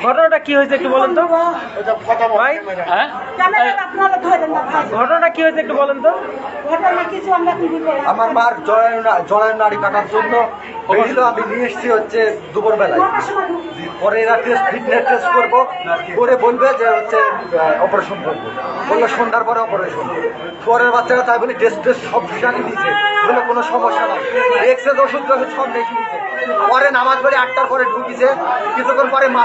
ঘটনাটা কি হয়েছে একটু বলেন তো ভাই। ঘটনাটা কি হয়েছে একটু বলেন তো। আমার মার জরায়ু নাড়ি কাটার জন্য বেরিয়েছিল, আমি নিয়ে এসেছি হচ্ছে দুপুরবেলায়। পরে এরা ফিটনেস টেস্ট করবো, করে বলবে যে হচ্ছে অপারেশন করবো, বললো সন্ধ্যার পরে অপারেশন। পরের বাচ্চারা তাই বলি টেস্ট সব ঠিকানি দিয়েছে, বলে কোনো সমস্যা নাই, এক্সরে ওষুধ সব দেখে দিয়েছে। পরে নামাজ পড়ে 8টার পরে ঢুকিছে, কিছুক্ষণ পরে মা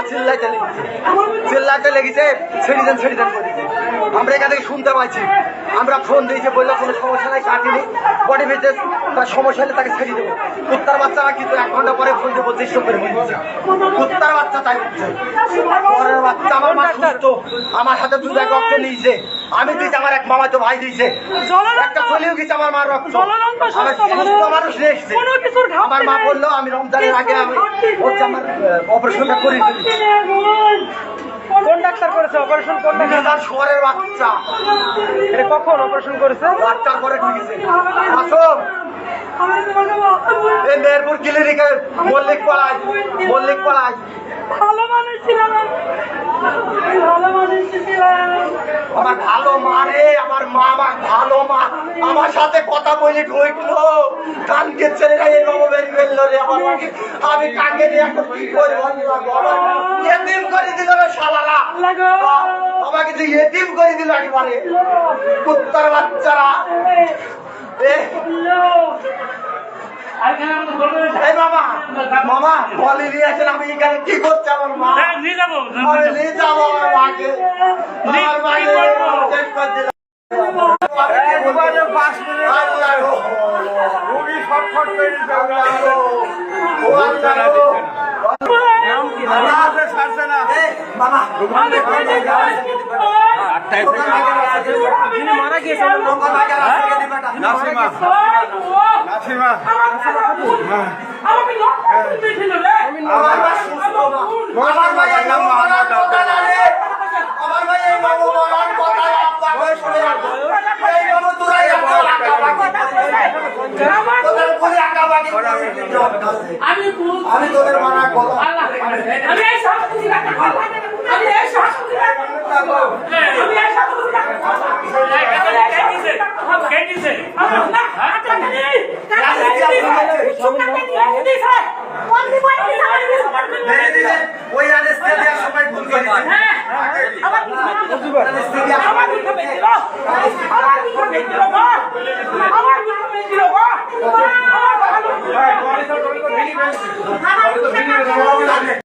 চিল্লাইতে লেগেছে ছেড়ে দেন করে দিয়েছে। আমরা এখান থেকে শুনতে পাইছি, আমরা ফোন দিয়েছি, বললো কোনো সমস্যা নাই, কাটিনি, বডি ভিজে তার সমস্যা হলে তাকে ছেড়ে দেবো। কুত্তার বাচ্চারা কিন্তু 1 ঘন্টা পরে ফোন দেবো চেষ্টা করে বলছে কুত্তার বাচ্চা তাই বলছে। পরের বাচ্চা আমার মা সুস্থ, আমার হাতে 2 ব্যাগ রক্ত নিয়েছে, আমি দিয়েছি, আমার এক মামা তো ভাই দিয়েছে, একটা চলেও গেছে আমার মার রক্ত। মানুষ নিয়ে এসছে, আমার মা বললো আমি রমজানের আগে আমি হচ্ছে আমার অপারেশনটা করে ফেলেছি। কোন ডাক্তার করেছে অপারেশন? কোন ডাক্তার? শুয়ারের বাচ্চা। এটা কখন অপারেশন করেছে? 8টার পরে ঢুকেছে। আসো এই মেহেরপুর ক্লিনিকে মল্লিক পাড়ায় ভালো মানুষ ছিলাম, আমার ভালো মা রে, আমার মা আমার ভালো মা, আমার সাথে কথা বলে ঢুকলো, কানকে ছেলেরা এইভাবে বেরিয়ে ফেললো রে আমার মাকে। আমি কাকে নিয়ে এখন কি করবো? এতিম করে দিল রে শালারা, আমাকে যে এতিম করে দিল একেবারে কুত্তার বাচ্চারা। মামা বলে নিয়ে আসেন, আমি এখানে কি করছি? আমার মা নিয়ে যাবো আমার মাকে, আমার মাকে শেষ করে দিলাম। মারা গিয়েছে নাসিমা, আমি তোদের মারা কথা আমি